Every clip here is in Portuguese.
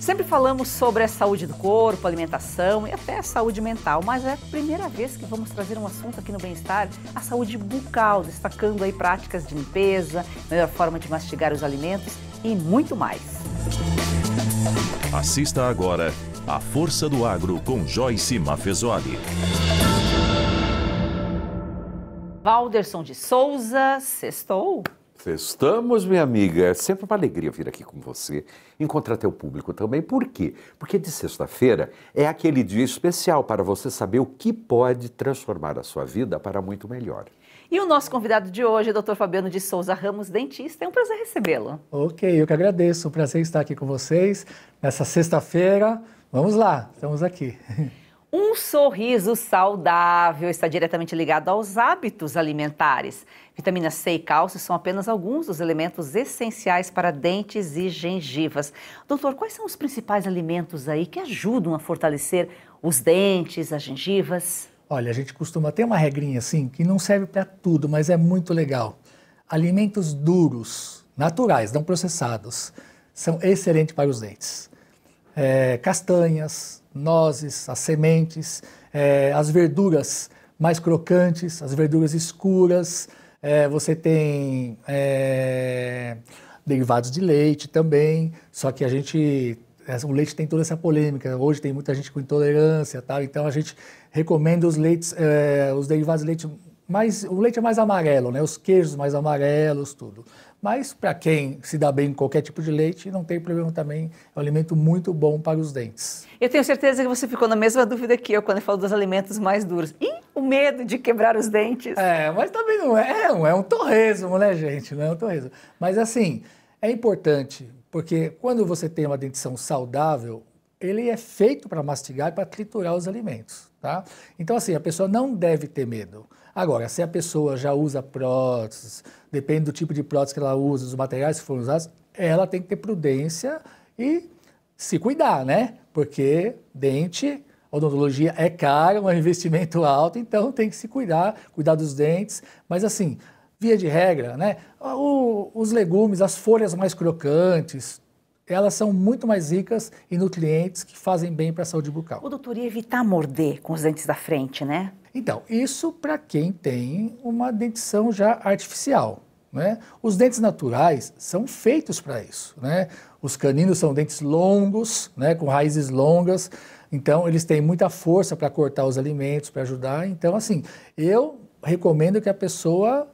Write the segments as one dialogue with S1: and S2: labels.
S1: Sempre falamos sobre a saúde do corpo, alimentação e até a saúde mental, mas é a primeira vez que vamos trazer um assunto aqui no Bem-Estar, a saúde bucal, destacando aí práticas de limpeza, melhor forma de mastigar os alimentos e muito mais.
S2: Assista agora A Força do Agro com Joyce Maffezoli.
S1: Valderson de Souza, sextou.
S3: Estamos, minha amiga. É sempre uma alegria vir aqui com você, encontrar teu público também. Por quê? Porque de sexta-feira é aquele dia especial para você saber o que pode transformar a sua vida para muito melhor.
S1: E o nosso convidado de hoje é o Dr. Fabiano de Souza Ramos, dentista. É um prazer recebê-lo.
S4: Ok, eu que agradeço. Um prazer estar aqui com vocês nessa sexta-feira. Vamos lá, estamos aqui.
S1: Um sorriso saudável está diretamente ligado aos hábitos alimentares. Vitamina C e cálcio são apenas alguns dos elementos essenciais para dentes e gengivas. Doutor, quais são os principais alimentos aí que ajudam a fortalecer os dentes, as gengivas?
S4: Olha, a gente costuma ter uma regrinha assim, que não serve para tudo, mas é muito legal. Alimentos duros, naturais, não processados, são excelentes para os dentes. Castanhas, nozes, as sementes, as verduras mais crocantes, as verduras escuras, você tem derivados de leite também, só que o leite tem toda essa polêmica, hoje tem muita gente com intolerância, tá? Então a gente recomenda os leites, os derivados de leite, o leite é mais amarelo, né? Os queijos mais amarelos, tudo. Mas para quem se dá bem com qualquer tipo de leite, não tem problema também, é um alimento muito bom para os dentes.
S1: Eu tenho certeza que você ficou na mesma dúvida que eu quando eu falo dos alimentos mais duros. E o medo de quebrar os dentes?
S4: Mas também não é um torresmo, né, gente? Não é um torresmo. Mas assim, é importante, porque quando você tem uma dentição saudável, ele é feito para mastigar e para triturar os alimentos, tá? Então assim, a pessoa não deve ter medo. Agora, se a pessoa já usa próteses, depende do tipo de prótese que ela usa, dos materiais que foram usados, ela tem que ter prudência e se cuidar, né? Porque dente, odontologia é caro, é um investimento alto, então tem que se cuidar dos dentes. Mas assim, via de regra, né? Os legumes, as folhas mais crocantes, elas são muito mais ricas em nutrientes que fazem bem para a saúde bucal.
S1: O doutor ia evitar morder com os dentes da frente, né?
S4: Então, isso para quem tem uma dentição já artificial, né? Os dentes naturais são feitos para isso, né? Os caninos são dentes longos, né? Com raízes longas, então eles têm muita força para cortar os alimentos, para ajudar. Então, assim, eu recomendo que a pessoa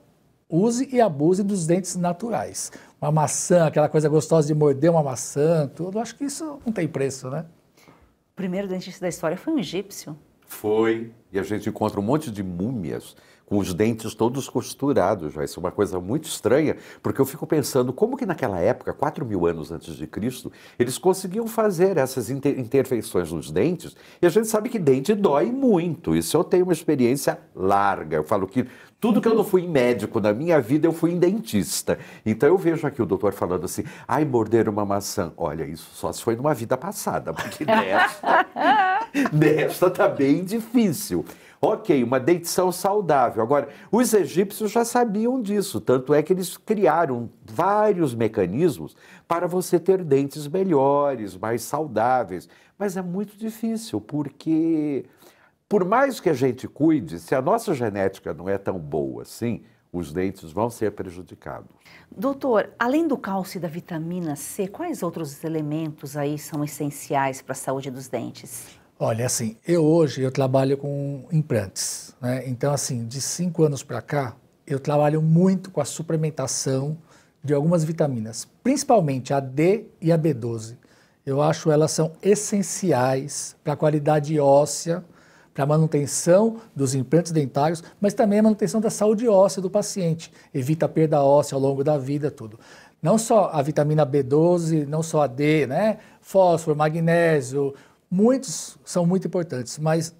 S4: use e abuse dos dentes naturais. Uma maçã, aquela coisa gostosa de morder uma maçã, tudo, acho que isso não tem preço, né?
S1: O primeiro dentista da história foi um egípcio.
S3: Foi, e a gente encontra um monte de múmias com os dentes todos costurados, já. Isso é uma coisa muito estranha, porque eu fico pensando como que naquela época, 4.000 anos antes de Cristo, eles conseguiam fazer essas intervenções nos dentes, e a gente sabe que dente dói muito. Isso eu tenho uma experiência larga. Eu falo que tudo que eu não fui em médico na minha vida, eu fui em dentista. Então eu vejo aqui o doutor falando assim, morder uma maçã. Olha, isso só se foi numa vida passada, porque desta tá bem difícil. Ok, uma dentição saudável. Agora, os egípcios já sabiam disso, tanto é que eles criaram vários mecanismos para você ter dentes melhores, mais saudáveis. Mas é muito difícil, porque por mais que a gente cuide, se a nossa genética não é tão boa assim, os dentes vão ser prejudicados.
S1: Doutor, além do cálcio e da vitamina C, quais outros elementos aí são essenciais para a saúde dos dentes?
S4: Olha, assim, hoje eu trabalho com implantes, né? Então, assim, de 5 anos para cá, eu trabalho muito com a suplementação de algumas vitaminas, principalmente a D e a B12. Eu acho elas são essenciais para a qualidade óssea, para a manutenção dos implantes dentários, mas também a manutenção da saúde óssea do paciente. Evita a perda óssea ao longo da vida, tudo. Não só a vitamina B12, não só a D, né? Fósforo, magnésio, muitos são muito importantes, mas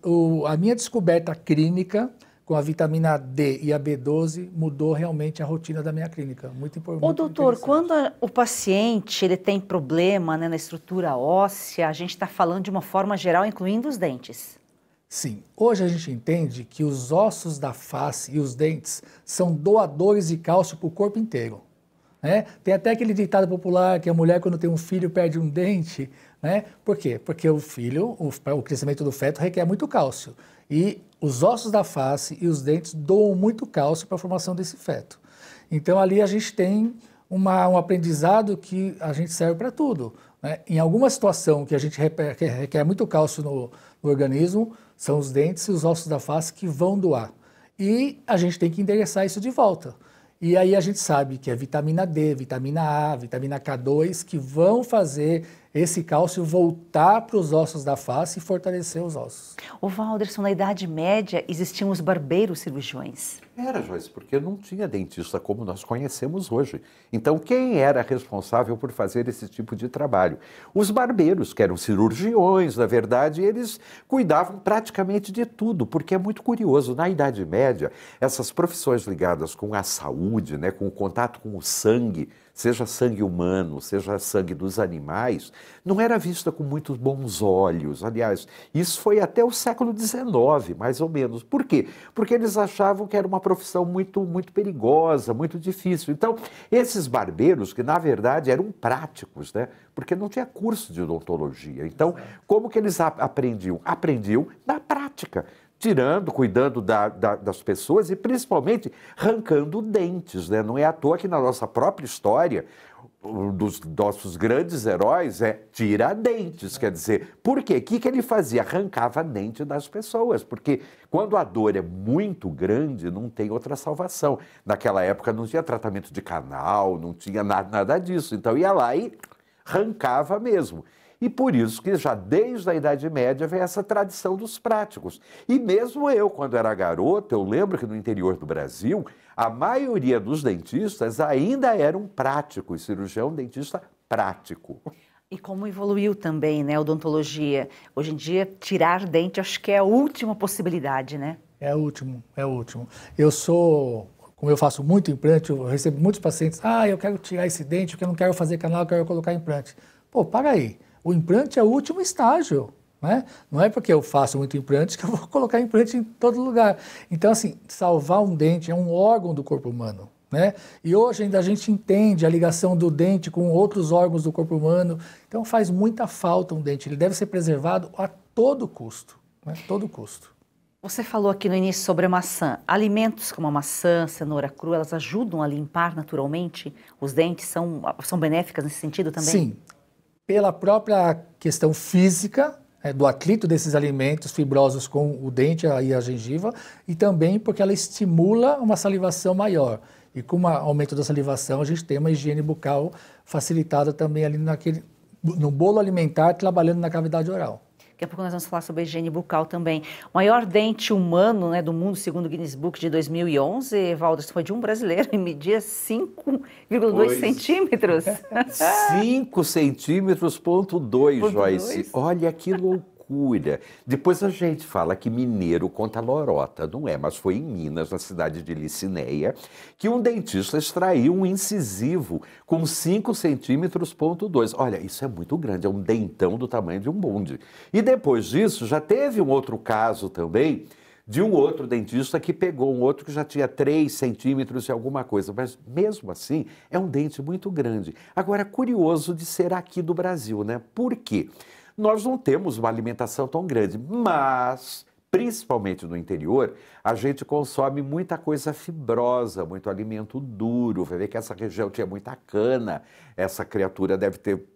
S4: a minha descoberta clínica com a vitamina D e a B12 mudou realmente a rotina da minha clínica. Muito importante.
S1: Ô, doutor, quando o paciente ele tem problema, né, na estrutura óssea, a gente está falando de uma forma geral, incluindo os dentes.
S4: Sim, hoje a gente entende que os ossos da face e os dentes são doadores de cálcio para o corpo inteiro. Né? Tem até aquele ditado popular que a mulher, quando tem um filho, perde um dente, né? Por quê? Porque o filho, o crescimento do feto requer muito cálcio. E os ossos da face e os dentes doam muito cálcio para a formação desse feto. Então, ali a gente tem um aprendizado que a gente serve para tudo, né? Em alguma situação que a gente requer muito cálcio no organismo, são os dentes e os ossos da face que vão doar. E a gente tem que endereçar isso de volta. E aí a gente sabe que é vitamina D, vitamina A, vitamina K2 que vão fazer esse cálcio voltar para os ossos da face e fortalecer os ossos.
S1: O Walderson, na Idade Média existiam os barbeiros cirurgiões.
S3: Era, Joyce, porque não tinha dentista como nós conhecemos hoje. Então, quem era responsável por fazer esse tipo de trabalho? Os barbeiros, que eram cirurgiões, na verdade, eles cuidavam praticamente de tudo, porque é muito curioso, na Idade Média, essas profissões ligadas com a saúde, né, com o contato com o sangue, seja sangue humano, seja sangue dos animais, não era vista com muitos bons olhos. Aliás, isso foi até o século XIX, mais ou menos. Por quê? Porque eles achavam que era uma profissão muito perigosa, muito difícil. Então, esses barbeiros, que na verdade eram práticos, né? Porque não tinha curso de odontologia. Então, como que eles aprendiam? Aprendiam na prática. Tirando, cuidando das pessoas e principalmente arrancando dentes, né? Não é à toa que na nossa própria história, um dos nossos grandes heróis é Tiradentes, quer dizer, por quê? O que ele fazia? Arrancava dente das pessoas, porque quando a dor é muito grande, não tem outra salvação. Naquela época não tinha tratamento de canal, não tinha nada disso, então ia lá e arrancava mesmo. E por isso que já desde a Idade Média vem essa tradição dos práticos. E mesmo eu, quando era garoto, eu lembro que no interior do Brasil, a maioria dos dentistas ainda eram práticos, cirurgião dentista prático.
S1: E como evoluiu também, né, a odontologia. Hoje em dia, tirar dente acho que é a última possibilidade, né?
S4: É o último, é o último. Como eu faço muito implante, eu recebo muitos pacientes, eu quero tirar esse dente porque eu não quero fazer canal, eu quero colocar implante. Pô, para aí. O implante é o último estágio, né? Não é porque eu faço muito implante que eu vou colocar implante em todo lugar. Então, assim, salvar um dente é um órgão do corpo humano, né? E hoje ainda a gente entende a ligação do dente com outros órgãos do corpo humano. Então, faz muita falta um dente. Ele deve ser preservado a todo custo, né? Todo custo.
S1: Você falou aqui no início sobre a maçã. Alimentos como a maçã, cenoura crua, elas ajudam a limpar naturalmente? Os dentes são benéficas nesse sentido também?
S4: Sim. Pela própria questão física, do atrito desses alimentos fibrosos com o dente e a gengiva, e também porque ela estimula uma salivação maior. E com o aumento da salivação, a gente tem uma higiene bucal facilitada também ali no bolo alimentar, trabalhando na cavidade oral.
S1: Daqui a pouco nós vamos falar sobre a higiene bucal também. O maior dente humano, né, do mundo, segundo o Guinness Book de 2011, Walderson, foi de um brasileiro e media 5,2 centímetros.
S3: 5 centímetros, ponto 2, Joyce. Olha que loucura. Depois a gente fala que mineiro conta lorota, não é? Mas foi em Minas, na cidade de Licinéia, que um dentista extraiu um incisivo com 5 centímetros, ponto 2. Olha, isso é muito grande, é um dentão do tamanho de um bonde. E depois disso, já teve um outro caso também, de um outro dentista que pegou um outro que já tinha 3 centímetros e alguma coisa, mas mesmo assim é um dente muito grande. Agora, curioso de ser aqui do Brasil, né? Por quê? Nós não temos uma alimentação tão grande, mas, principalmente no interior, a gente consome muita coisa fibrosa, muito alimento duro. Vai ver que essa região tinha muita cana, essa criatura deve ter,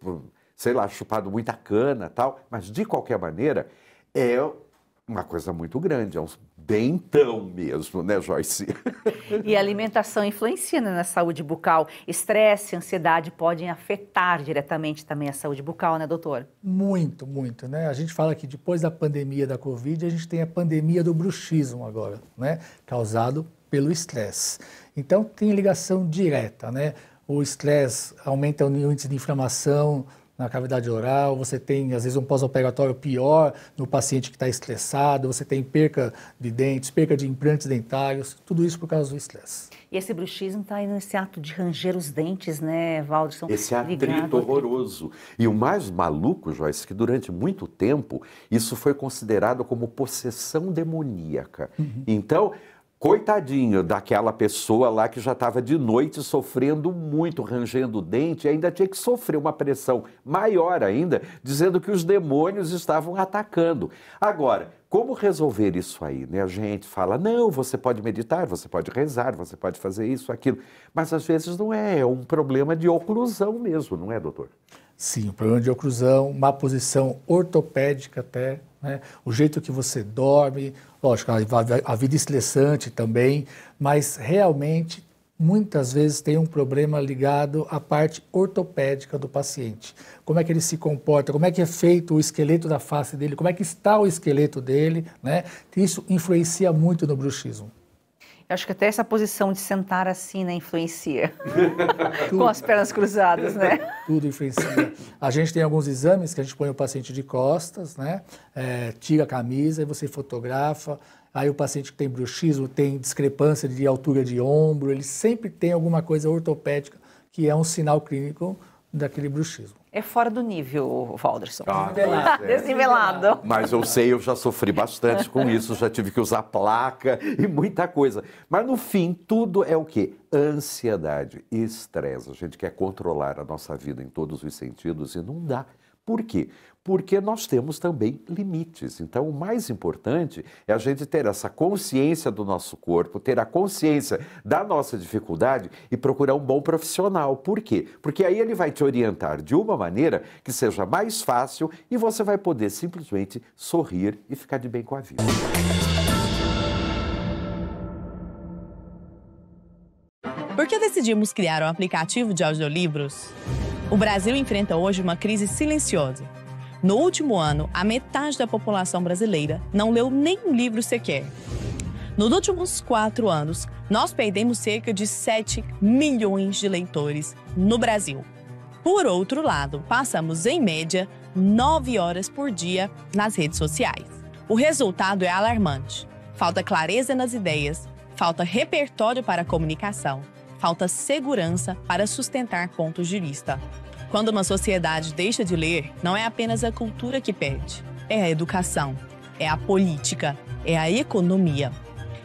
S3: sei lá, chupado muita cana e tal, mas de qualquer maneira é uma coisa muito grande, é um dentão mesmo, né, Joyce?
S1: E a alimentação influencia, né, na saúde bucal. Estresse, ansiedade podem afetar diretamente também a saúde bucal, né, doutor?
S4: Muito, muito, né? A gente fala que depois da pandemia da Covid, a gente tem a pandemia do bruxismo agora, né? Causado pelo estresse. Então, tem ligação direta, né? O estresse aumenta o índice de inflamação na cavidade oral, você tem, às vezes, um pós-operatório pior no paciente que está estressado, você tem perca de dentes, perca de implantes dentários, tudo isso por causa do estresse.
S1: E esse bruxismo está aí nesse ato de ranger os dentes, né, Walderson?
S3: Esse atrito horroroso. E o mais maluco, Joyce, que durante muito tempo isso foi considerado como possessão demoníaca. Então, Coitadinho daquela pessoa lá que já estava de noite sofrendo muito, rangendo o dente, e ainda tinha que sofrer uma pressão maior ainda, dizendo que os demônios estavam atacando. Agora, como resolver isso aí, né? A gente fala, não, você pode meditar, você pode rezar, você pode fazer isso, aquilo, mas às vezes não é um problema de oclusão mesmo, não é, doutor?
S4: Sim, um problema de oclusão, má posição ortopédica até, né? O jeito que você dorme, lógico, a vida estressante também, mas realmente muitas vezes tem um problema ligado à parte ortopédica do paciente. Como é que ele se comporta, como é que é feito o esqueleto da face dele, como é que está o esqueleto dele, né? Isso influencia muito no bruxismo.
S1: Eu acho que até essa posição de sentar assim, né, influencia. Com as pernas cruzadas, né?
S4: Tudo influencia. A gente tem alguns exames que a gente põe o paciente de costas, né? Tira a camisa e você fotografa. Aí o paciente que tem bruxismo tem discrepância de altura de ombro, ele sempre tem alguma coisa ortopédica que é um sinal clínico daquele bruxismo.
S1: É fora do nível, Walderson.
S3: Desnivelado. Mas eu sei, eu já sofri bastante com isso, já tive que usar placa e muita coisa. Mas no fim, tudo é o quê? Ansiedade, estresse. A gente quer controlar a nossa vida em todos os sentidos e não dá. Por quê? Porque nós temos também limites. Então, o mais importante é a gente ter essa consciência do nosso corpo, ter a consciência da nossa dificuldade e procurar um bom profissional. Por quê? Porque aí ele vai te orientar de uma maneira que seja mais fácil e você vai poder simplesmente sorrir e ficar de bem com a vida.
S5: Por que decidimos criar um aplicativo de audiolivros? O Brasil enfrenta hoje uma crise silenciosa. No último ano, a metade da população brasileira não leu nenhum livro sequer. Nos últimos 4 anos, nós perdemos cerca de 7 milhões de leitores no Brasil. Por outro lado, passamos, em média, 9 horas por dia nas redes sociais. O resultado é alarmante. Falta clareza nas ideias, falta repertório para a comunicação, falta segurança para sustentar pontos de vista. Quando uma sociedade deixa de ler, não é apenas a cultura que perde, é a educação, é a política, é a economia.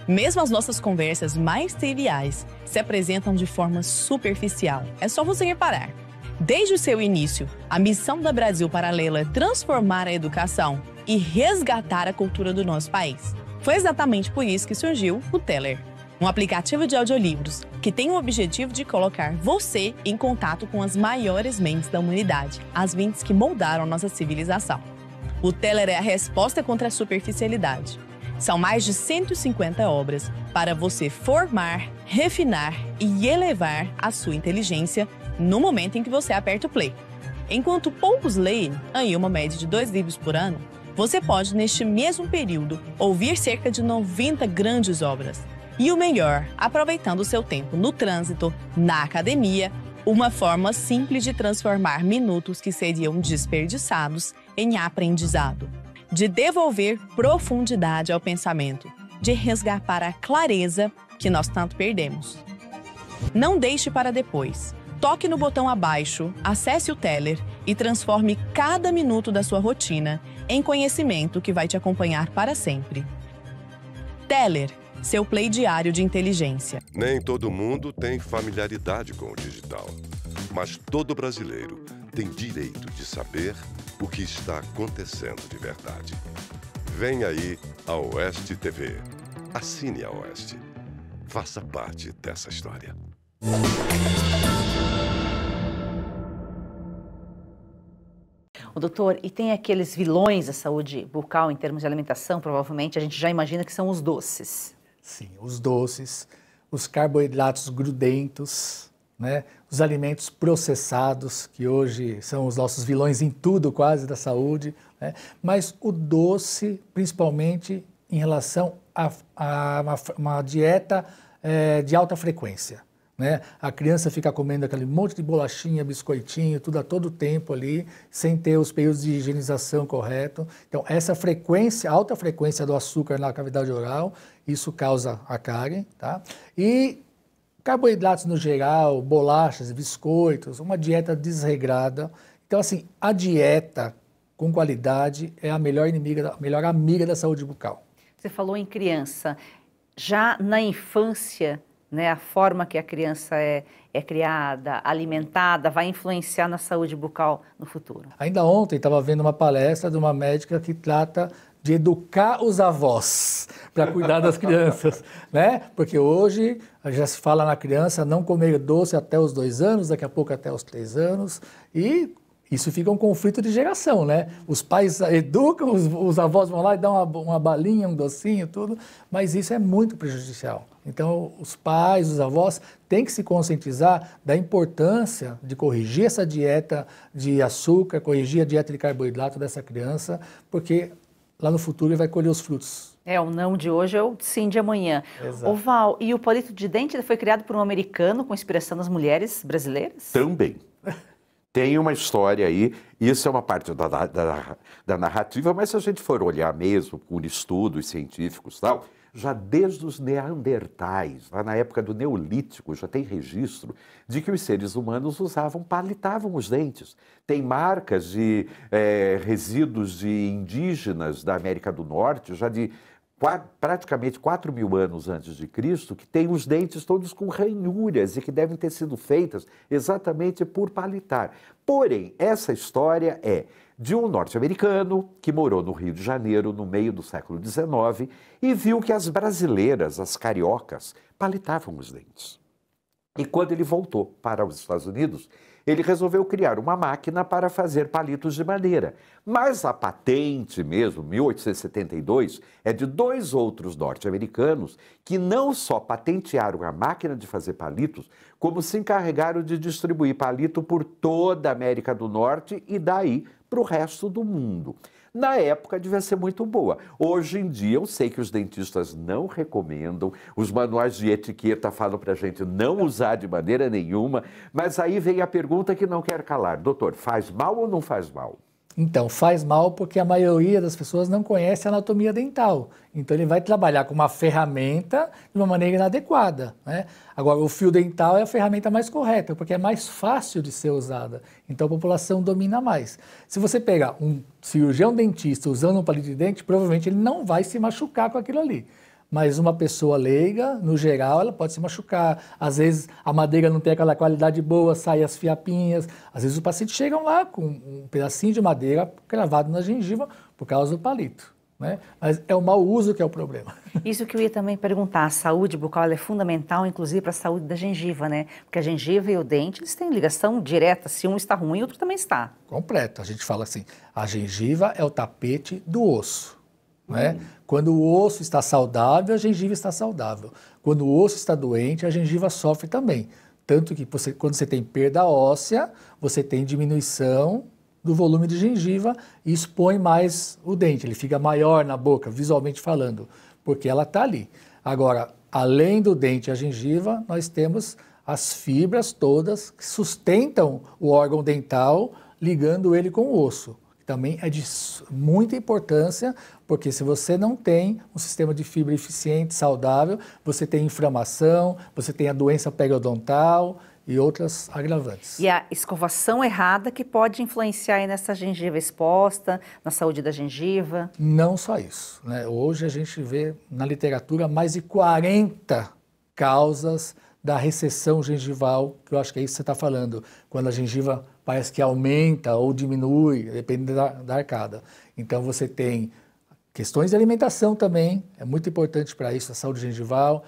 S5: Mesmo as nossas conversas mais triviais se apresentam de forma superficial. É só você reparar. Desde o seu início, a missão da Brasil Paralelo é transformar a educação e resgatar a cultura do nosso país. Foi exatamente por isso que surgiu o Teller, um aplicativo de audiolivros que tem o objetivo de colocar você em contato com as maiores mentes da humanidade, as mentes que moldaram nossa civilização. O Teller é a resposta contra a superficialidade. São mais de 150 obras para você formar, refinar e elevar a sua inteligência no momento em que você aperta o play. Enquanto poucos leem, aí uma média de 2 livros por ano, você pode, neste mesmo período, ouvir cerca de 90 grandes obras. E o melhor, aproveitando o seu tempo no trânsito, na academia, uma forma simples de transformar minutos que seriam desperdiçados em aprendizado, de devolver profundidade ao pensamento, de resgatar a clareza que nós tanto perdemos. Não deixe para depois. Toque no botão abaixo, acesse o Teller e transforme cada minuto da sua rotina em conhecimento que vai te acompanhar para sempre. Teller, seu play diário de inteligência.
S6: Nem todo mundo tem familiaridade com o digital, mas todo brasileiro tem direito de saber o que está acontecendo de verdade. Vem aí a Oeste TV. Assine a Oeste. Faça parte dessa história.
S1: O doutor, e tem aqueles vilões da saúde bucal em termos de alimentação, provavelmente a gente já imagina que são os doces.
S4: Sim, os doces, os carboidratos grudentos, né? Os alimentos processados, que hoje são os nossos vilões em tudo quase da saúde, né? Mas o doce, principalmente em relação a uma dieta de alta frequência, né? A criança fica comendo aquele monte de bolachinha, biscoitinho, tudo a todo tempo ali, sem ter os períodos de higienização correto. Então, essa frequência, alta frequência do açúcar na cavidade oral, isso causa a cárie, tá? E carboidratos no geral, bolachas, biscoitos, uma dieta desregrada. Então, assim, a dieta com qualidade é a melhor inimiga, a melhor amiga da saúde bucal.
S1: Você falou em criança. já na infância, né, a forma que a criança é criada, alimentada, vai influenciar na saúde bucal no futuro?
S4: Ainda ontem estava vendo uma palestra de uma médica que trata de educar os avós para cuidar das crianças, né? Porque hoje já se fala na criança não comer doce até os 2 anos, daqui a pouco até os 3 anos, e isso fica um conflito de geração, né? Os pais educam, os avós vão lá e dão uma balinha, um docinho, tudo, mas isso é muito prejudicial. Então, os pais, os avós têm que se conscientizar da importância de corrigir essa dieta de açúcar, corrigir a dieta de carboidrato dessa criança, porque lá no futuro ele vai colher os frutos.
S1: O não de hoje é o sim de amanhã.
S4: Exato.
S1: Ô Val, e o palito de dente foi criado por um americano com inspiração nas mulheres brasileiras?
S3: Também. Tem uma história aí, isso é uma parte da narrativa, mas se a gente for olhar mesmo por estudos científicos e tal, já desde os neandertais, lá na época do Neolítico, já tem registro de que os seres humanos palitavam os dentes. Tem marcas de resíduos de indígenas da América do Norte, já de praticamente 4.000 anos antes de Cristo, que tem os dentes todos com ranhuras e que devem ter sido feitas exatamente por palitar. Porém, essa história é de um norte-americano que morou no Rio de Janeiro no meio do século XIX e viu que as brasileiras, as cariocas, palitavam os dentes. E quando ele voltou para os Estados Unidos, ele resolveu criar uma máquina para fazer palitos de madeira. Mas a patente mesmo, 1872, é de 2 outros norte-americanos que não só patentearam a máquina de fazer palitos, como se encarregaram de distribuir palito por toda a América do Norte e daí para o resto do mundo. Na época devia ser muito boa. Hoje em dia eu sei que os dentistas não recomendam, os manuais de etiqueta falam para a gente não usar de maneira nenhuma, mas aí vem a pergunta que não quer calar. Doutor, faz mal ou não faz mal?
S4: Então, faz mal porque a maioria das pessoas não conhece a anatomia dental. Então, ele vai trabalhar com uma ferramenta de uma maneira inadequada, né? Agora, o fio dental é a ferramenta mais correta, porque é mais fácil de ser usada. Então, a população domina mais. Se você pegar um cirurgião dentista usando um palito de dente, provavelmente ele não vai se machucar com aquilo ali. Mas uma pessoa leiga, no geral, ela pode se machucar. Às vezes a madeira não tem aquela qualidade boa, saem as fiapinhas. Às vezes os pacientes chegam lá com um pedacinho de madeira cravado na gengiva por causa do palito, né? Mas é o mau uso que é o problema.
S1: Isso que eu ia também perguntar, a saúde bucal é fundamental, inclusive para a saúde da gengiva, né? Porque a gengiva e o dente, eles têm ligação direta, se um está ruim, o outro também está.
S4: Completo. A gente fala assim, a gengiva é o tapete do osso, né? Quando o osso está saudável, a gengiva está saudável. Quando o osso está doente, a gengiva sofre também. Tanto que quando você tem perda óssea, você tem diminuição do volume de gengiva e expõe mais o dente. Ele fica maior na boca, visualmente falando, porque ela está ali. Agora, além do dente e a gengiva, nós temos as fibras todas que sustentam o órgão dental, ligando ele com o osso. Também é de muita importância, porque se você não tem um sistema de fibra eficiente, saudável, você tem inflamação, você tem a doença periodontal e outras agravantes.
S1: E a escovação errada que pode influenciar aí nessa gengiva exposta, na saúde da gengiva?
S4: Não só isso, né? Hoje a gente vê na literatura mais de 40 causas da recessão gengival, que eu acho que é isso que você está falando, quando a gengiva parece que aumenta ou diminui, dependendo da arcada. Então você tem questões de alimentação também, é muito importante para isso, a saúde gengival,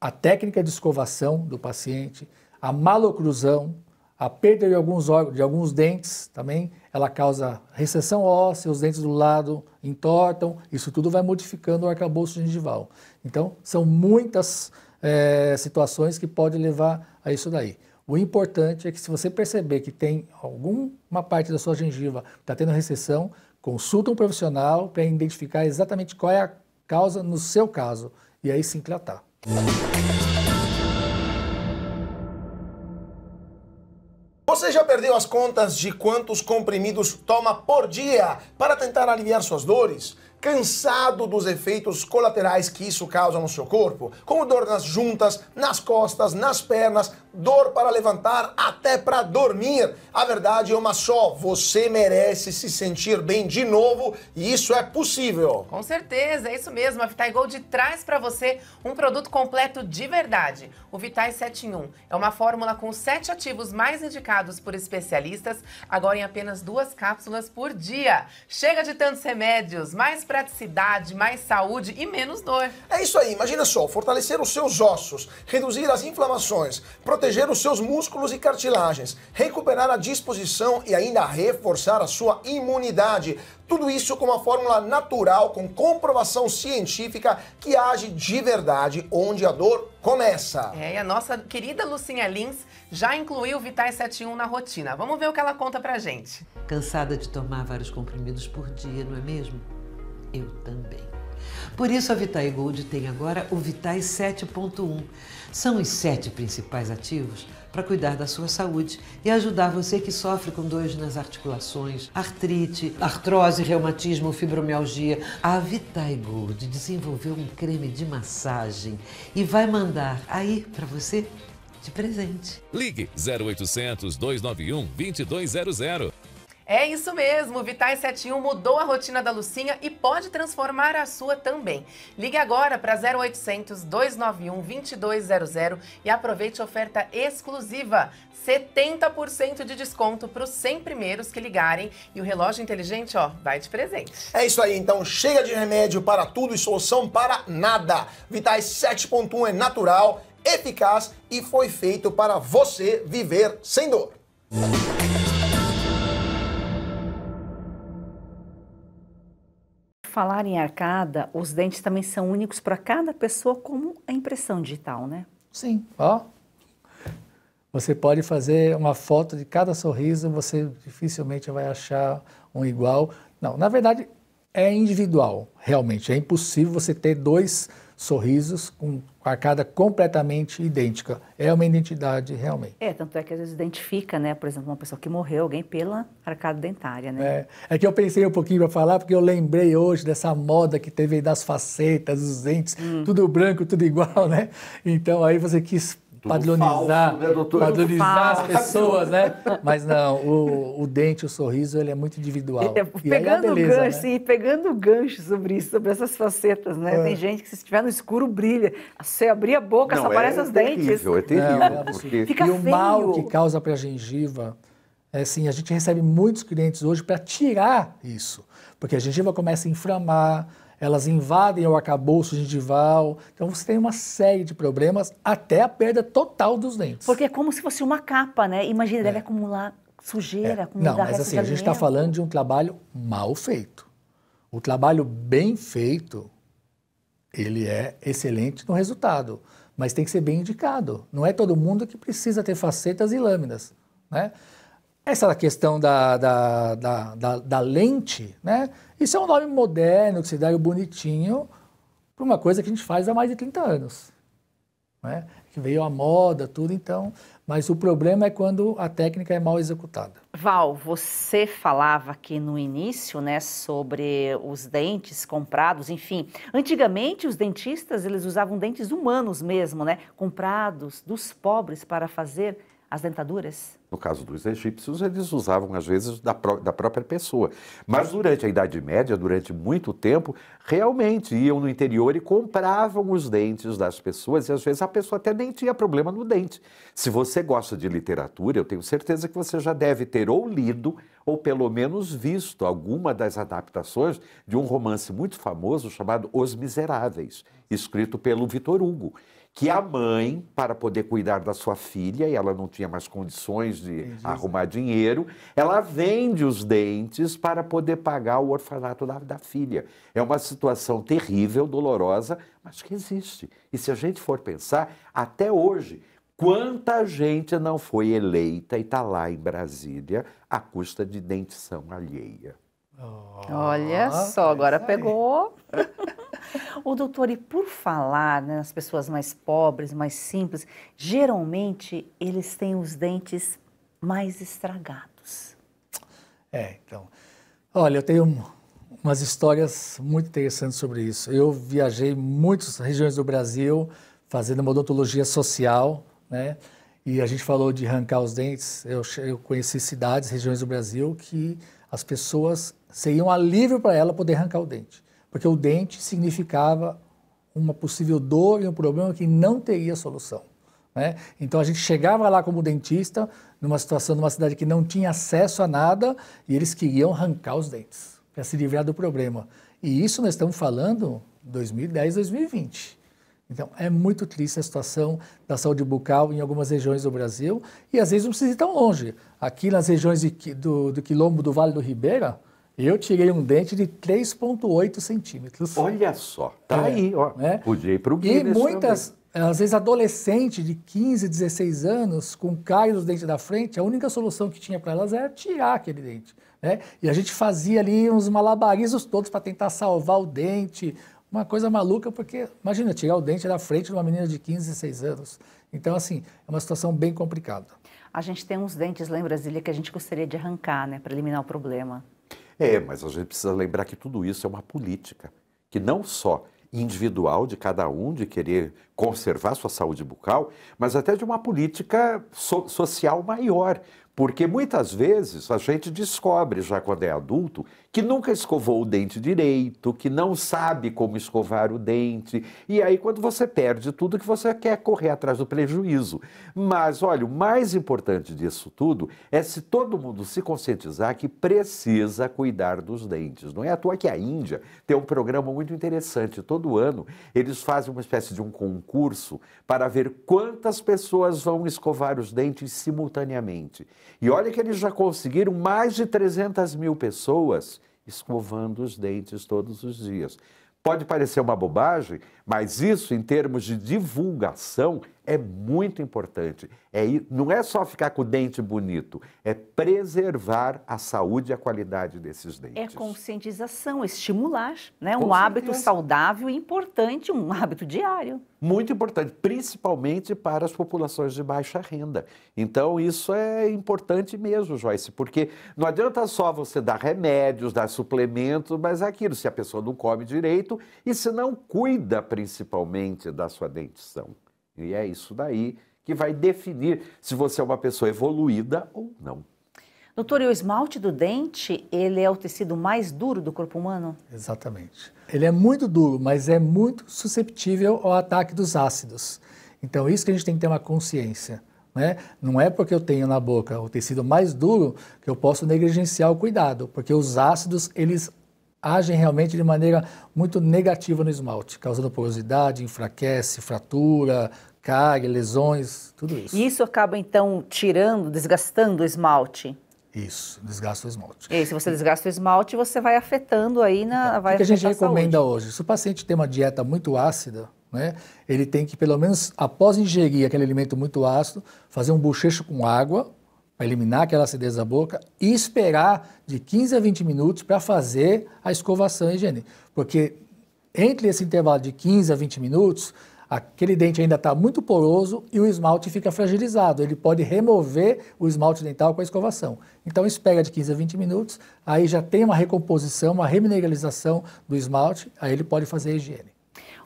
S4: a técnica de escovação do paciente, a maloclusão, a perda de alguns órgãos, de alguns dentes também, ela causa recessão óssea, os dentes do lado entortam, isso tudo vai modificando o arcabouço gengival. Então são muitas situações que podem levar a isso daí. O importante é que se você perceber que tem alguma parte da sua gengiva que está tendo recessão, consulta um profissional para identificar exatamente qual é a causa no seu caso e aí sim tratar.
S7: Você já perdeu as contas de quantos comprimidos toma por dia para tentar aliviar suas dores? Cansado dos efeitos colaterais que isso causa no seu corpo? Como dor nas juntas, nas costas, nas pernas, dor para levantar, até para dormir. A verdade é uma só, você merece se sentir bem de novo e isso é possível.
S8: Com certeza, é isso mesmo. A Vitai Gold traz para você um produto completo de verdade. O Vitai 7 em 1 é uma fórmula com 7 ativos mais indicados por especialistas, agora em apenas 2 cápsulas por dia. Chega de tantos remédios, mais praticidade, mais saúde e menos dor.
S7: É isso aí, imagina só, fortalecer os seus ossos, reduzir as inflamações, proteger os seus músculos e cartilagens, recuperar a disposição e ainda reforçar a sua imunidade. Tudo isso com uma fórmula natural, com comprovação científica que age de verdade onde a dor começa.
S8: E a nossa querida Lucinha Lins já incluiu o Vitai 7 em 1 na rotina. Vamos ver o que ela conta pra gente.
S9: Cansada de tomar vários comprimidos por dia, não é mesmo? Eu também. Por isso a Vitai Gold tem agora o Vitai 7.1. São os 7 principais ativos para cuidar da sua saúde e ajudar você que sofre com dores nas articulações, artrite, artrose, reumatismo, fibromialgia. A Vitai Gold desenvolveu um creme de massagem e vai mandar aí para você de presente.
S2: Ligue 0800 291 2200.
S8: É isso mesmo, o Vitai 7 em 1 mudou a rotina da Lucinha e pode transformar a sua também. Ligue agora para 0800 291 2200 e aproveite a oferta exclusiva. 70% de desconto para os 100 primeiros que ligarem e o relógio inteligente, ó, vai de presente.
S7: É isso aí, então chega de remédio para tudo e solução para nada. Vitai 7.1 é natural, eficaz e foi feito para você viver sem dor.
S1: Falar em arcada, os dentes também são únicos para cada pessoa, como a impressão digital, né?
S4: Sim, ó. Você pode fazer uma foto de cada sorriso, você dificilmente vai achar um igual. Não, na verdade é individual, realmente. É impossível você ter 2 sorrisos com arcada completamente idêntica. É uma identidade realmente.
S1: Tanto é que às vezes identifica, né? Por exemplo, uma pessoa que morreu, alguém pela arcada dentária, né?
S4: É que eu pensei um pouquinho para falar, porque eu lembrei hoje dessa moda que teve aí das facetas, dos dentes, tudo branco, tudo igual, né? Então aí você quis padronizar,
S3: falso, né, doutor?
S4: padronizar as pessoas, né? Mas não, o dente, o sorriso, ele é muito individual.
S1: Pegando o
S4: beleza,
S1: gancho,
S4: né?
S1: sim, pegando o gancho sobre isso, sobre essas facetas, né? Tem gente que se estiver no escuro brilha. Se abrir a boca, só aparece os dentes.
S3: É terrível,
S4: Não,
S3: porque...
S1: Fica
S4: e o mal
S1: feio.
S4: que causa para a gengiva, é assim, a gente recebe muitos clientes hoje para tirar isso, porque a gengiva começa a inflamar, elas invadem o arcabouço gengival, então você tem uma série de problemas até a perda total dos dentes.
S1: Porque é como se fosse uma capa, né? Imagina, deve acumular sujeira, acumular
S4: Não, mas
S1: resto
S4: assim,
S1: de
S4: a gente está
S1: alimento.
S4: falando de um trabalho mal feito. O trabalho bem feito, ele é excelente no resultado, mas tem que ser bem indicado. Não é todo mundo que precisa ter facetas e lâminas, né? Essa questão da lente, né? Isso é um nome moderno que se dá bonitinho para uma coisa que a gente faz há mais de 30 anos, né? Que veio à moda, tudo, então... Mas o problema é quando a técnica é mal executada.
S1: Val, você falava aqui no início, né, sobre os dentes comprados, enfim. Antigamente, os dentistas, eles usavam dentes humanos mesmo, né? Comprados dos pobres para fazer as dentaduras.
S3: No caso dos egípcios, eles usavam, às vezes, da própria pessoa. Mas durante a Idade Média, durante muito tempo, realmente iam no interior e compravam os dentes das pessoas, e às vezes a pessoa até nem tinha problema no dente. Se você gosta de literatura, eu tenho certeza que você já deve ter ou lido, ou pelo menos visto alguma das adaptações de um romance muito famoso chamado Os Miseráveis, escrito pelo Victor Hugo, que a mãe, para poder cuidar da sua filha, e ela não tinha mais condições de arrumar dinheiro, ela vende os dentes para poder pagar o orfanato da filha. É uma situação terrível, dolorosa, mas que existe. E se a gente for pensar, até hoje, quanta gente não foi eleita e está lá em Brasília à custa de dentição alheia?
S1: Olha só, agora pegou. O doutor, e por falar, né, nas pessoas mais pobres, mais simples, geralmente eles têm os dentes mais estragados.
S4: Então, olha, eu tenho umas histórias muito interessantes sobre isso. Eu viajei em muitas regiões do Brasil fazendo uma odontologia social, né? E a gente falou de arrancar os dentes. Eu conheci cidades, regiões do Brasil que as pessoas seria um alívio para ela poder arrancar o dente, porque o dente significava uma possível dor e um problema que não teria solução, né? Então a gente chegava lá como dentista, numa situação, numa cidade que não tinha acesso a nada, e eles queriam arrancar os dentes para se livrar do problema. E isso nós estamos falando 2010, 2020. Então é muito triste a situação da saúde bucal em algumas regiões do Brasil, e às vezes não precisa ir tão longe. Aqui nas regiões do Quilombo do Vale do Ribeira, eu tirei um dente de 3,8 centímetros.
S3: Olha só, tá aí, ó.
S4: Né?
S3: Podia ir para o Guinness.
S4: E muitas, às vezes, adolescentes de 15, 16 anos, com cárie nos dentes da frente, a única solução que tinha para elas era tirar aquele dente, né? E a gente fazia ali uns malabarismos todos para tentar salvar o dente. Uma coisa maluca, porque, imagina, tirar o dente da frente de uma menina de 15, 16 anos. Então, assim, é uma situação bem complicada.
S1: A gente tem uns dentes lá em Brasília que a gente gostaria de arrancar, né, para eliminar o problema.
S3: Mas a gente precisa lembrar que tudo isso é uma política, que não só individual de cada um, de querer conservar sua saúde bucal, mas até de uma política social maior. Porque muitas vezes a gente descobre, já quando é adulto, que nunca escovou o dente direito, que não sabe como escovar o dente. E aí, quando você perde tudo, que você quer correr atrás do prejuízo. Mas, olha, o mais importante disso tudo é se todo mundo se conscientizar que precisa cuidar dos dentes. Não é à toa que a Índia tem um programa muito interessante. Todo ano, eles fazem uma espécie de um concurso para ver quantas pessoas vão escovar os dentes simultaneamente. E olha que eles já conseguiram mais de 300 mil pessoas escovando os dentes todos os dias. Pode parecer uma bobagem, mas isso, em termos de divulgação, é muito importante. Não é só ficar com o dente bonito, é preservar a saúde e a qualidade desses dentes.
S1: É conscientização, estimular, né?
S3: Com
S1: Um hábito
S3: certeza.
S1: saudável e importante, um hábito diário.
S3: Muito importante, principalmente para as populações de baixa renda. Então, isso é importante mesmo, Joyce, porque não adianta só você dar remédios, dar suplementos, mas é aquilo, se a pessoa não come direito e se não cuida principalmente da sua dentição. E é isso daí que vai definir se você é uma pessoa evoluída ou não.
S1: Doutor, e o esmalte do dente, ele é o tecido mais duro do corpo humano?
S4: Exatamente. Ele é muito duro, mas é muito susceptível ao ataque dos ácidos. Então, isso que a gente tem que ter uma consciência, né? Não é porque eu tenho na boca o tecido mais duro que eu posso negligenciar o cuidado, porque os ácidos, eles agem realmente de maneira muito negativa no esmalte, causando porosidade, enfraquece, fratura, cárie, lesões, tudo isso.
S1: E isso acaba, então, desgastando o esmalte?
S4: Isso, desgasta o esmalte.
S1: E aí, se você desgasta o esmalte, você vai afetando aí na...
S4: O que a gente recomenda hoje? Se o paciente tem uma dieta muito ácida, né, ele tem que, pelo menos, após ingerir aquele alimento muito ácido, fazer um bochecho com água, para eliminar aquela acidez da boca, e esperar de 15 a 20 minutos para fazer a escovação e a higiene. Porque entre esse intervalo de 15 a 20 minutos, aquele dente ainda está muito poroso e o esmalte fica fragilizado. Ele pode remover o esmalte dental com a escovação. Então, espera de 15 a 20 minutos, aí já tem uma recomposição, uma remineralização do esmalte, aí ele pode fazer a higiene.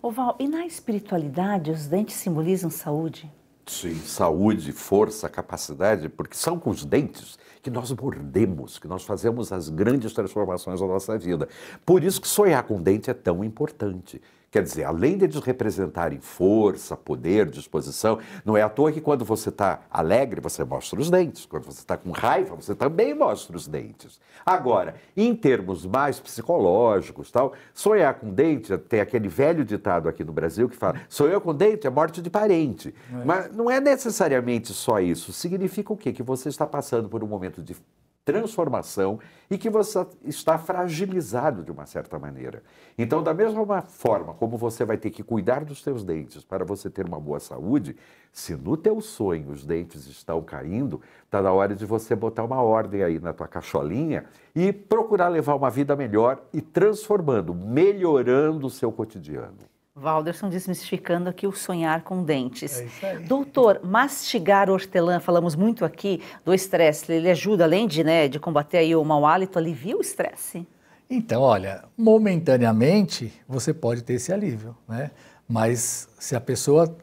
S1: Ô Val, e na espiritualidade, os dentes simbolizam saúde?
S3: Sim, saúde, força, capacidade, porque são com os dentes que nós mordemos, que nós fazemos as grandes transformações da nossa vida. Por isso que sonhar com dente é tão importante. Quer dizer, além de eles representarem força, poder, disposição, não é à toa que quando você está alegre, você mostra os dentes. Quando você está com raiva, você também mostra os dentes. Agora, em termos mais psicológicos, tal, sonhar com dente, tem aquele velho ditado aqui no Brasil que fala, sonhar com dente é morte de parente. Mas não é necessariamente só isso. Significa o quê? Que você está passando por um momento de transformação e que você está fragilizado de uma certa maneira. Então, da mesma forma como você vai ter que cuidar dos seus dentes para você ter uma boa saúde, se no teu sonho os dentes estão caindo, está na hora de você botar uma ordem aí na tua cacholinha e procurar levar uma vida melhor e transformando, melhorando o seu cotidiano.
S1: Valderson desmistificando aqui o sonhar com dentes.
S4: É isso aí.
S1: Doutor, mastigar hortelã, falamos muito aqui do estresse, ele ajuda, além de combater aí o mau hálito, alivia o estresse?
S4: Então, olha, momentaneamente você pode ter esse alívio, né? Mas se a pessoa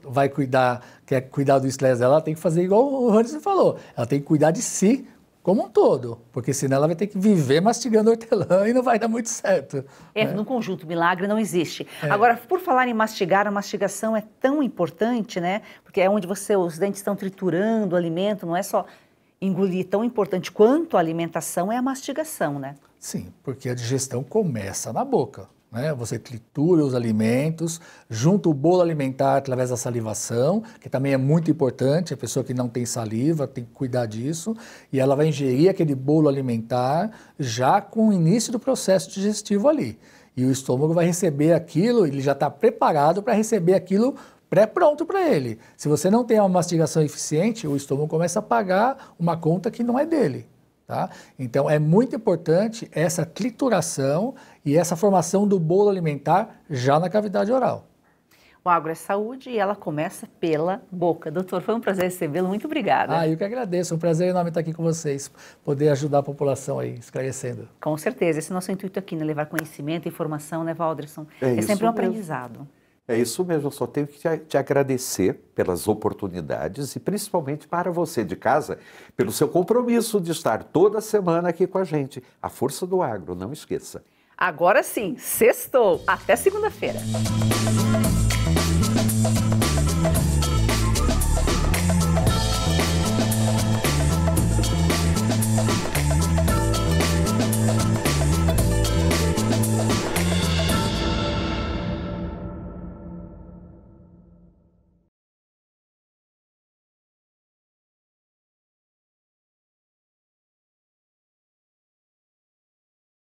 S4: quer cuidar do estresse dela, ela tem que fazer igual o Anderson falou. Ela tem que cuidar de si como um todo, porque senão ela vai ter que viver mastigando hortelã e não vai dar muito certo.
S1: Né? No conjunto, milagre não existe. Agora, por falar em mastigar, a mastigação é tão importante, né? Porque é onde os dentes estão triturando o alimento, não é só engolir. Tão importante quanto a alimentação é a mastigação, né?
S4: Sim, porque a digestão começa na boca. Né? Você tritura os alimentos, junta o bolo alimentar através da salivação, que também é muito importante, a pessoa que não tem saliva tem que cuidar disso, e ela vai ingerir aquele bolo alimentar já com o início do processo digestivo ali. E o estômago vai receber aquilo, ele já está preparado para receber aquilo pré-pronto para ele. Se você não tem uma mastigação eficiente, o estômago começa a pagar uma conta que não é dele. Tá? Então é muito importante essa trituração e essa formação do bolo alimentar já na cavidade oral.
S1: O Agro é Saúde e ela começa pela boca. Doutor, foi um prazer recebê-lo, muito obrigada.
S4: Eu que agradeço, um prazer enorme estar aqui com vocês, poder ajudar a população aí, esclarecendo.
S1: Com certeza, esse é o nosso intuito aqui, né? Levar conhecimento e informação, né, Valderson? É sempre um aprendizado.
S3: É isso mesmo, eu só tenho que te agradecer pelas oportunidades e principalmente para você de casa, pelo seu compromisso de estar toda semana aqui com a gente. A Força do Agro, não esqueça.
S1: Agora sim, sextou. Até segunda-feira.